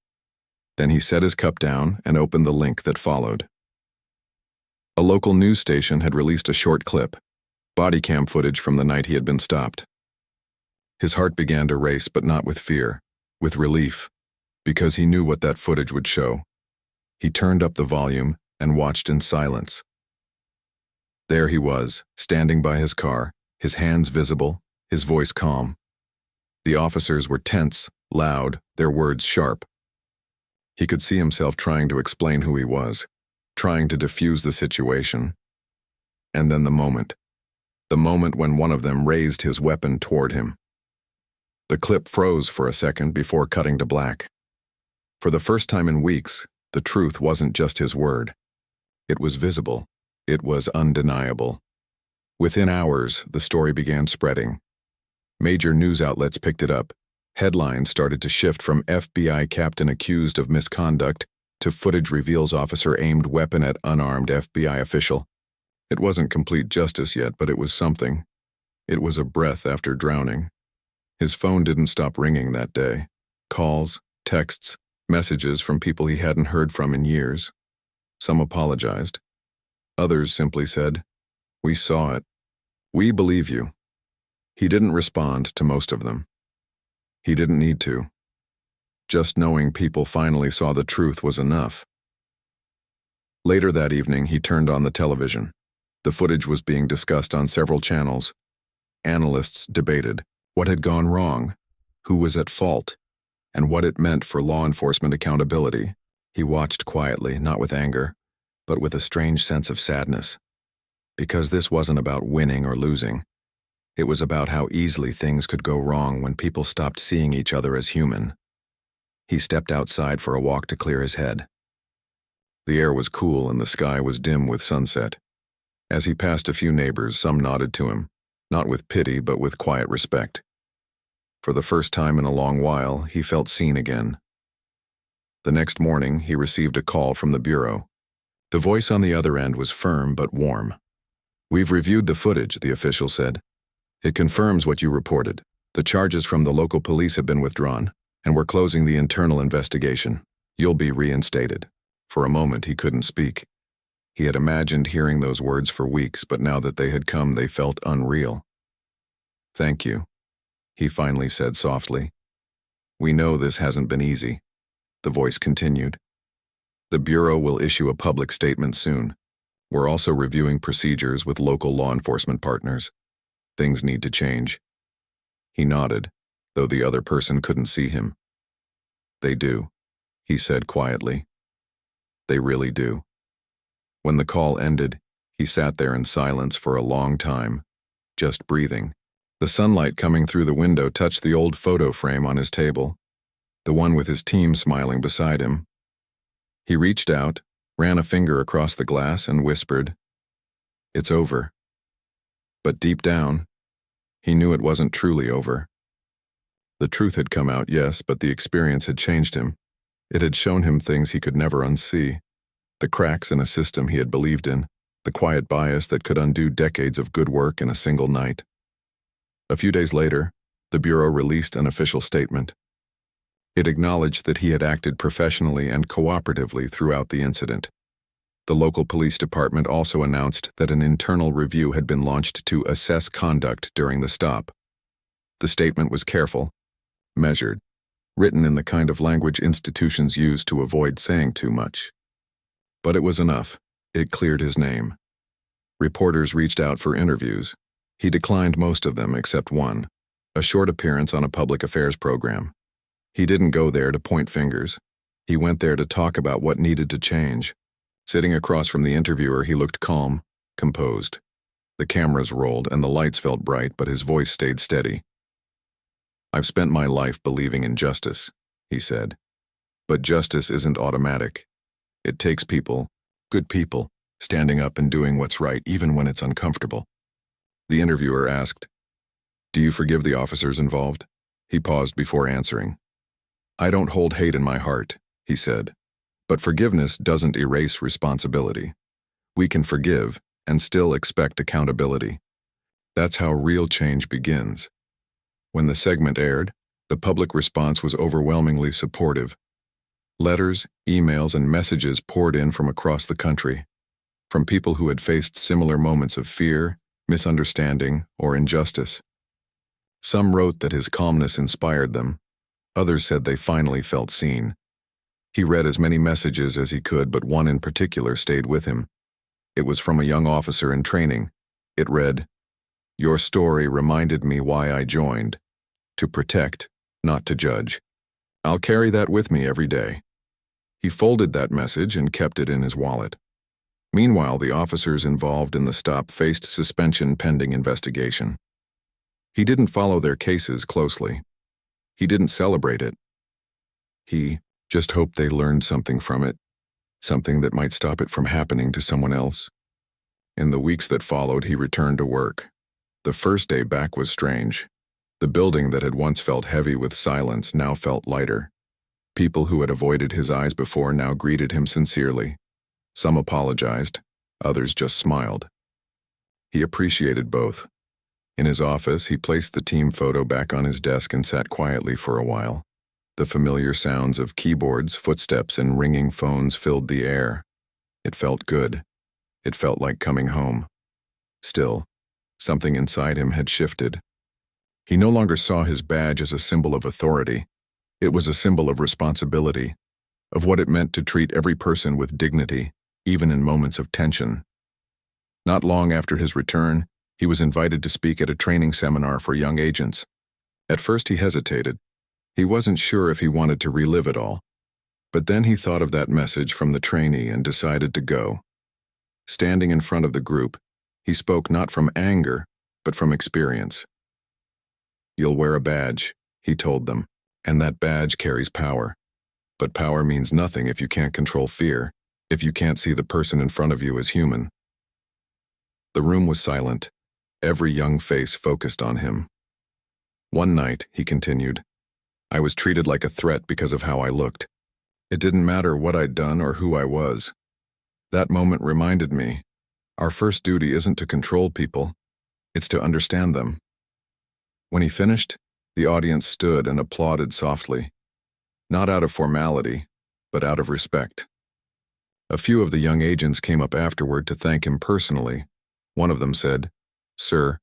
Then he set his cup down and opened the link that followed. A local news station had released a short clip, body cam footage from the night he had been stopped. His heart began to race, but not with fear, with relief, because he knew what that footage would show. He turned up the volume and watched in silence. There he was, standing by his car, his hands visible, his voice calm. The officers were tense, loud, their words sharp. He could see himself trying to explain who he was, trying to defuse the situation. And then the moment when one of them raised his weapon toward him. The clip froze for a second before cutting to black. For the first time in weeks, the truth wasn't just his word. It was visible. It was undeniable. Within hours, the story began spreading. Major news outlets picked it up. Headlines started to shift from FBI captain accused of misconduct to footage reveals officer aimed weapon at unarmed FBI official. It wasn't complete justice yet, but it was something. It was a breath after drowning. His phone didn't stop ringing that day. Calls, texts, messages from people he hadn't heard from in years. Some apologized. Others simply said, "We saw it. We believe you." He didn't respond to most of them. He didn't need to. Just knowing people finally saw the truth was enough. Later that evening, he turned on the television. The footage was being discussed on several channels. Analysts debated what had gone wrong, who was at fault, and what it meant for law enforcement accountability. He watched quietly, not with anger, but with a strange sense of sadness. Because this wasn't about winning or losing. It was about how easily things could go wrong when people stopped seeing each other as human. He stepped outside for a walk to clear his head. The air was cool and the sky was dim with sunset. As he passed a few neighbors, some nodded to him, not with pity but with quiet respect. For the first time in a long while, he felt seen again. The next morning, he received a call from the Bureau. The voice on the other end was firm but warm. "We've reviewed the footage," the official said. "It confirms what you reported. The charges from the local police have been withdrawn, and we're closing the internal investigation. You'll be reinstated." For a moment, he couldn't speak. He had imagined hearing those words for weeks, but now that they had come, they felt unreal. "Thank you," he finally said softly. "We know this hasn't been easy." The voice continued. "The Bureau will issue a public statement soon. We're also reviewing procedures with local law enforcement partners. Things need to change." He nodded, though the other person couldn't see him. "They do," he said quietly. "They really do." When the call ended, he sat there in silence for a long time, just breathing. The sunlight coming through the window touched the old photo frame on his table, the one with his team smiling beside him. He reached out, ran a finger across the glass, and whispered, "It's over." But deep down, he knew it wasn't truly over. The truth had come out, yes, but the experience had changed him. It had shown him things he could never unsee. The cracks in a system he had believed in, the quiet bias that could undo decades of good work in a single night. A few days later, the Bureau released an official statement. It acknowledged that he had acted professionally and cooperatively throughout the incident. The local police department also announced that an internal review had been launched to assess conduct during the stop. The statement was careful, measured, written in the kind of language institutions use to avoid saying too much. But it was enough. It cleared his name. Reporters reached out for interviews. He declined most of them except one, a short appearance on a public affairs program. He didn't go there to point fingers. He went there to talk about what needed to change. Sitting across from the interviewer, he looked calm, composed. The cameras rolled and the lights felt bright, but his voice stayed steady. "I've spent my life believing in justice," he said. "But justice isn't automatic. It takes people, good people, standing up and doing what's right even when it's uncomfortable." The interviewer asked, "Do you forgive the officers involved?" He paused before answering. "I don't hold hate in my heart," he said. "But forgiveness doesn't erase responsibility. We can forgive and still expect accountability. That's how real change begins." When the segment aired, the public response was overwhelmingly supportive. Letters, emails, and messages poured in from across the country, from people who had faced similar moments of fear, misunderstanding, or injustice. Some wrote that his calmness inspired them. Others said they finally felt seen. He read as many messages as he could, but one in particular stayed with him. It was from a young officer in training. It read, "Your story reminded me why I joined. To protect, not to judge. I'll carry that with me every day." He folded that message and kept it in his wallet. Meanwhile, the officers involved in the stop faced suspension pending investigation. He didn't follow their cases closely. He didn't celebrate it. He just hoped they learned something from it, something that might stop it from happening to someone else. In the weeks that followed, he returned to work. The first day back was strange. The building that had once felt heavy with silence now felt lighter. People who had avoided his eyes before now greeted him sincerely. Some apologized, others just smiled. He appreciated both. In his office, he placed the team photo back on his desk and sat quietly for a while. The familiar sounds of keyboards, footsteps, and ringing phones filled the air. It felt good. It felt like coming home. Still, something inside him had shifted. He no longer saw his badge as a symbol of authority. It was a symbol of responsibility, of what it meant to treat every person with dignity, even in moments of tension. Not long after his return, he was invited to speak at a training seminar for young agents. At first he hesitated. He wasn't sure if he wanted to relive it all. But then he thought of that message from the trainee and decided to go. Standing in front of the group, he spoke not from anger, but from experience. "You'll wear a badge," he told them, "and that badge carries power. But power means nothing if you can't control fear, if you can't see the person in front of you as human." The room was silent. Every young face focused on him. "One night," he continued, "I was treated like a threat because of how I looked. It didn't matter what I'd done or who I was. That moment reminded me, our first duty isn't to control people, it's to understand them." When he finished, the audience stood and applauded softly, not out of formality, but out of respect. A few of the young agents came up afterward to thank him personally. One of them said, "Sir,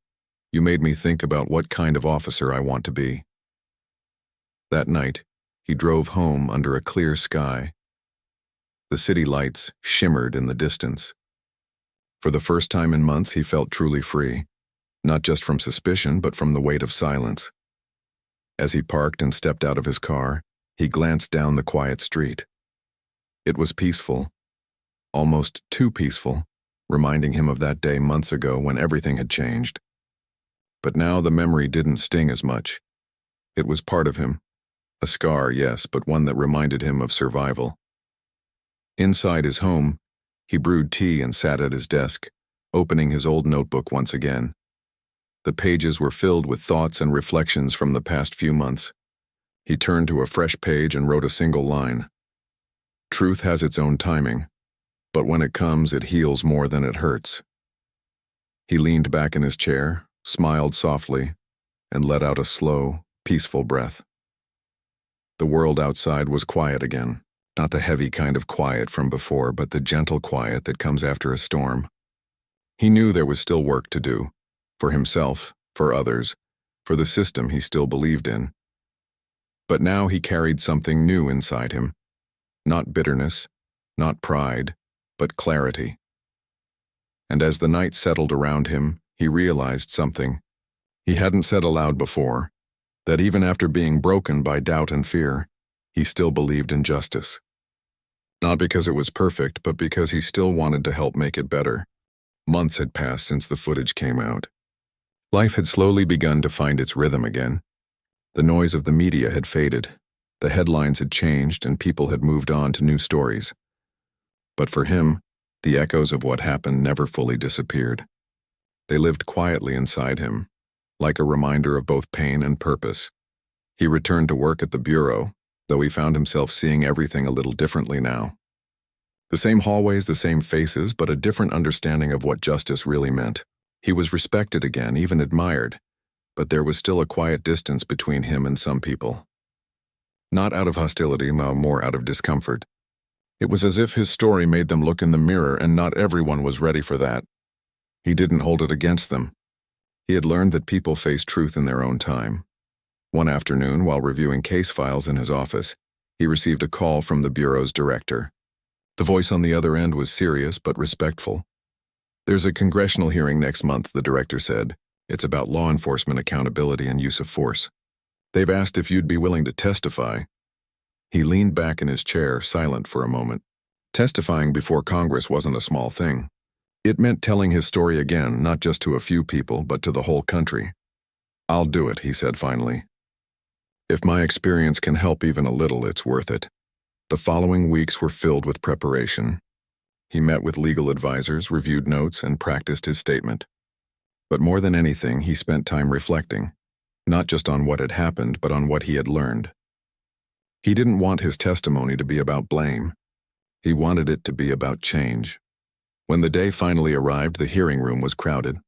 you made me think about what kind of officer I want to be." That night, he drove home under a clear sky. The city lights shimmered in the distance. For the first time in months, he felt truly free, not just from suspicion, but from the weight of silence. As he parked and stepped out of his car, he glanced down the quiet street. It was peaceful, almost too peaceful, reminding him of that day months ago when everything had changed. But now the memory didn't sting as much. It was part of him. A scar, yes, but one that reminded him of survival. Inside his home, he brewed tea and sat at his desk, opening his old notebook once again. The pages were filled with thoughts and reflections from the past few months. He turned to a fresh page and wrote a single line. "Truth has its own timing, but when it comes, it heals more than it hurts." He leaned back in his chair, smiled softly, and let out a slow, peaceful breath. The world outside was quiet again. Not the heavy kind of quiet from before, but the gentle quiet that comes after a storm. He knew there was still work to do, for himself, for others, for the system he still believed in. But now he carried something new inside him. Not bitterness, not pride, but clarity. And as the night settled around him, he realized something he hadn't said aloud before, that even after being broken by doubt and fear, he still believed in justice. Not because it was perfect, but because he still wanted to help make it better. Months had passed since the footage came out. Life had slowly begun to find its rhythm again. The noise of the media had faded, the headlines had changed, and people had moved on to new stories. But for him, the echoes of what happened never fully disappeared. They lived quietly inside him, like a reminder of both pain and purpose. He returned to work at the bureau, though he found himself seeing everything a little differently now. The same hallways, the same faces, but a different understanding of what justice really meant. He was respected again, even admired, but there was still a quiet distance between him and some people. Not out of hostility, more out of discomfort. It was as if his story made them look in the mirror, and not everyone was ready for that. He didn't hold it against them. He had learned that people face truth in their own time. One afternoon, while reviewing case files in his office, he received a call from the bureau's director. The voice on the other end was serious but respectful. "There's a congressional hearing next month," the director said. "It's about law enforcement accountability and use of force. They've asked if you'd be willing to testify." He leaned back in his chair, silent for a moment. Testifying before Congress wasn't a small thing. It meant telling his story again, not just to a few people, but to the whole country. "I'll do it," he said finally. "If my experience can help even a little, it's worth it." The following weeks were filled with preparation. He met with legal advisors, reviewed notes, and practiced his statement. But more than anything, he spent time reflecting, not just on what had happened, but on what he had learned. He didn't want his testimony to be about blame. He wanted it to be about change. When the day finally arrived, the hearing room was crowded.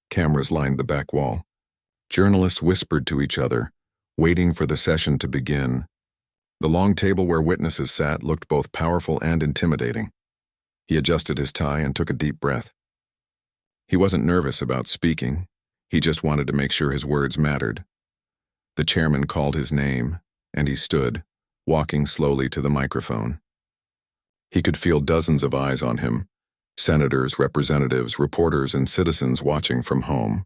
Cameras lined the back wall. Journalists whispered to each other, waiting for the session to begin. The long table where witnesses sat looked both powerful and intimidating. He adjusted his tie and took a deep breath. He wasn't nervous about speaking. He just wanted to make sure his words mattered. The chairman called his name, and he stood, walking slowly to the microphone. He could feel dozens of eyes on him, senators, representatives, reporters, and citizens watching from home.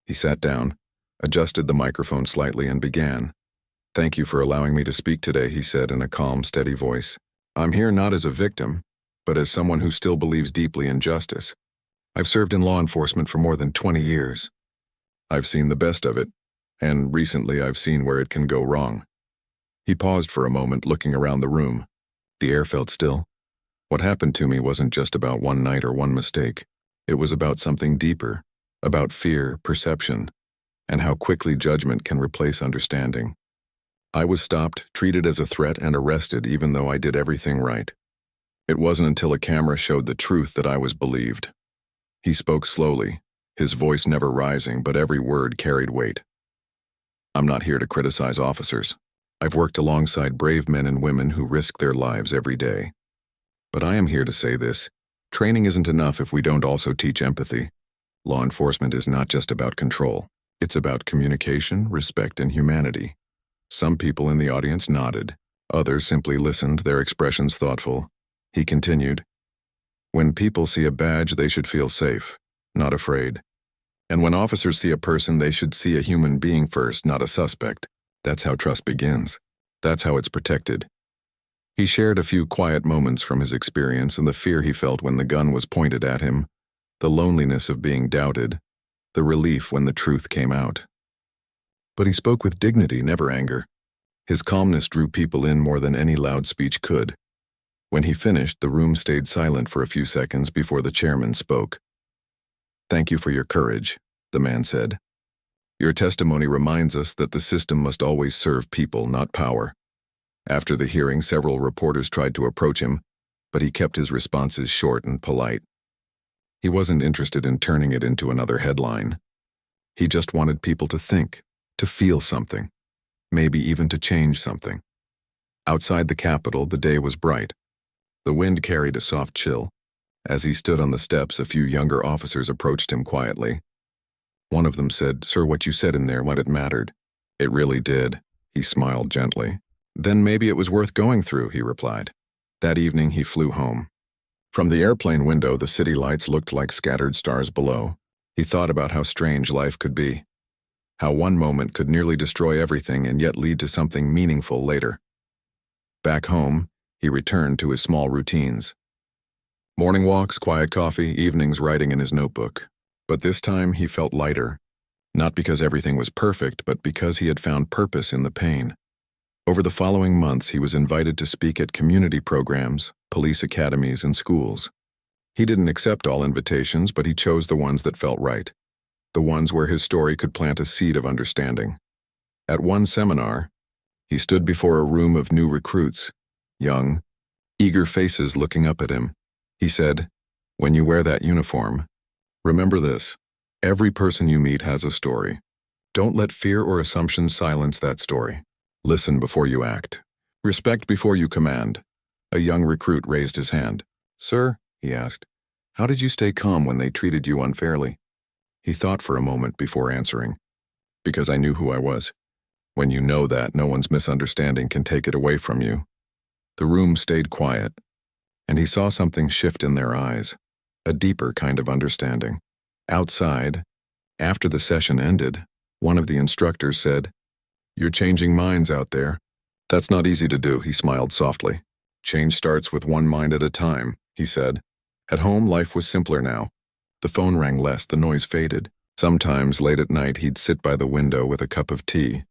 He sat down, adjusted the microphone slightly, and began. "Thank you for allowing me to speak today," he said in a calm, steady voice. "I'm here not as a victim, but as someone who still believes deeply in justice. I've served in law enforcement for more than 20 years. I've seen the best of it, and recently I've seen where it can go wrong." He paused for a moment, looking around the room. The air felt still. What happened to me wasn't just about one night or one mistake. It was about something deeper, about fear, perception, and how quickly judgment can replace understanding. I was stopped, treated as a threat, and arrested even though I did everything right. It wasn't until a camera showed the truth that I was believed. He spoke slowly, his voice never rising, but every word carried weight. "I'm not here to criticize officers. I've worked alongside brave men and women who risk their lives every day. But I am here to say this: training isn't enough if we don't also teach empathy. Law enforcement is not just about control. It's about communication, respect, and humanity." Some people in the audience nodded. Others simply listened, their expressions thoughtful. He continued, "When people see a badge, they should feel safe, not afraid. And when officers see a person, they should see a human being first, not a suspect. That's how trust begins. That's how it's protected." He shared a few quiet moments from his experience and the fear he felt when the gun was pointed at him, the loneliness of being doubted, the relief when the truth came out. But he spoke with dignity, never anger. His calmness drew people in more than any loud speech could. When he finished, the room stayed silent for a few seconds before the chairman spoke. "Thank you for your courage," the man said. "Your testimony reminds us that the system must always serve people, not power." After the hearing, several reporters tried to approach him, but he kept his responses short and polite. He wasn't interested in turning it into another headline. He just wanted people to think, to feel something, maybe even to change something. Outside the capital, the day was bright. The wind carried a soft chill. As he stood on the steps, a few younger officers approached him quietly. One of them said, "Sir, what you said in there, what it mattered." "It really did." He smiled gently. "Then maybe it was worth going through," he replied. That evening, he flew home. From the airplane window, the city lights looked like scattered stars below. He thought about how strange life could be. How one moment could nearly destroy everything and yet lead to something meaningful later. Back home, he returned to his small routines. Morning walks, quiet coffee, evenings writing in his notebook. But this time he felt lighter, not because everything was perfect, but because he had found purpose in the pain. Over the following months, he was invited to speak at community programs, police academies, and schools. He didn't accept all invitations, but he chose the ones that felt right, the ones where his story could plant a seed of understanding. At one seminar, he stood before a room of new recruits, young, eager faces looking up at him. He said, "When you wear that uniform, remember this: every person you meet has a story. Don't let fear or assumptions silence that story. Listen before you act. Respect before you command." A young recruit raised his hand. "Sir," he asked, "how did you stay calm when they treated you unfairly?" He thought for a moment before answering. "Because I knew who I was. When you know that, no one's misunderstanding can take it away from you." The room stayed quiet, and he saw something shift in their eyes, a deeper kind of understanding. Outside, after the session ended, one of the instructors said, "You're changing minds out there." "That's not easy to do," he smiled softly. "Change starts with one mind at a time," he said. At home, life was simpler now. The phone rang less, the noise faded. Sometimes, late at night, he'd sit by the window with a cup of tea,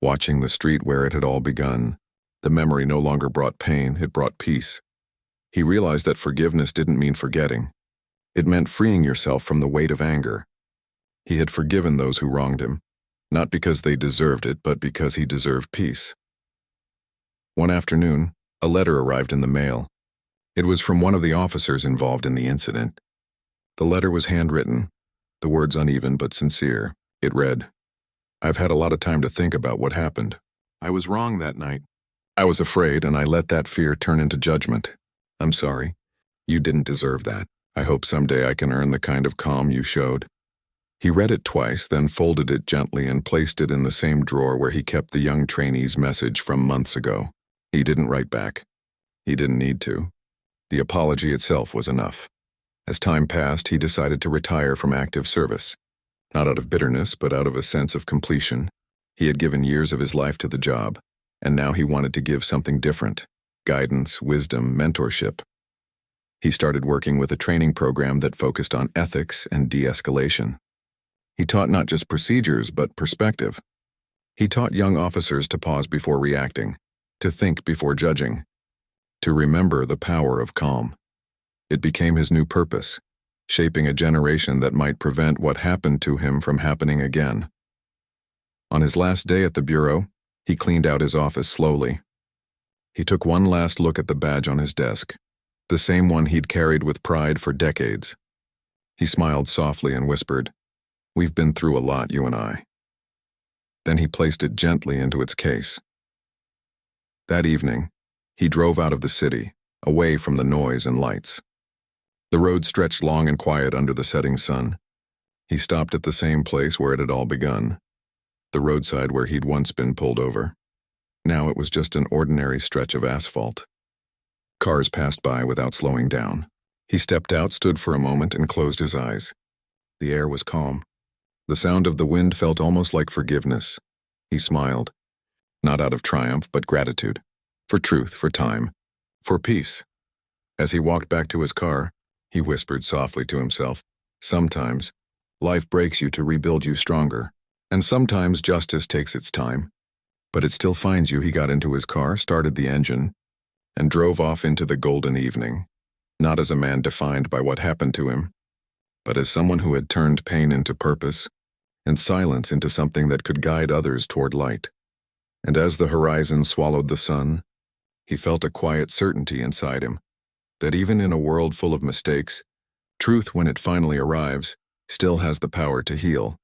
watching the street where it had all begun. The memory no longer brought pain, it brought peace. He realized that forgiveness didn't mean forgetting. It meant freeing yourself from the weight of anger. He had forgiven those who wronged him, not because they deserved it, but because he deserved peace. One afternoon, a letter arrived in the mail. It was from one of the officers involved in the incident. The letter was handwritten, the words uneven but sincere. It read, "I've had a lot of time to think about what happened. I was wrong that night. I was afraid, and I let that fear turn into judgment. I'm sorry. You didn't deserve that. I hope someday I can earn the kind of calm you showed." He read it twice, then folded it gently and placed it in the same drawer where he kept the young trainee's message from months ago. He didn't write back. He didn't need to. The apology itself was enough. As time passed, he decided to retire from active service. Not out of bitterness, but out of a sense of completion. He had given years of his life to the job, and now he wanted to give something different: guidance, wisdom, mentorship. He started working with a training program that focused on ethics and de-escalation. He taught not just procedures, but perspective. He taught young officers to pause before reacting, to think before judging, to remember the power of calm. It became his new purpose, shaping a generation that might prevent what happened to him from happening again. On his last day at the bureau, he cleaned out his office slowly. He took one last look at the badge on his desk, the same one he'd carried with pride for decades. He smiled softly and whispered, "We've been through a lot, you and I." Then he placed it gently into its case. That evening, he drove out of the city, away from the noise and lights. The road stretched long and quiet under the setting sun. He stopped at the same place where it had all begun, the roadside where he'd once been pulled over. Now it was just an ordinary stretch of asphalt. Cars passed by without slowing down. He stepped out, stood for a moment, and closed his eyes. The air was calm. The sound of the wind felt almost like forgiveness. He smiled, not out of triumph, but gratitude. For truth, for time, for peace. As he walked back to his car, he whispered softly to himself, "Sometimes, life breaks you to rebuild you stronger, and sometimes justice takes its time. But it still finds you." He got into his car, started the engine, and drove off into the golden evening, not as a man defined by what happened to him, but as someone who had turned pain into purpose, and silence into something that could guide others toward light. And as the horizon swallowed the sun, he felt a quiet certainty inside him, that even in a world full of mistakes, truth, when it finally arrives, still has the power to heal.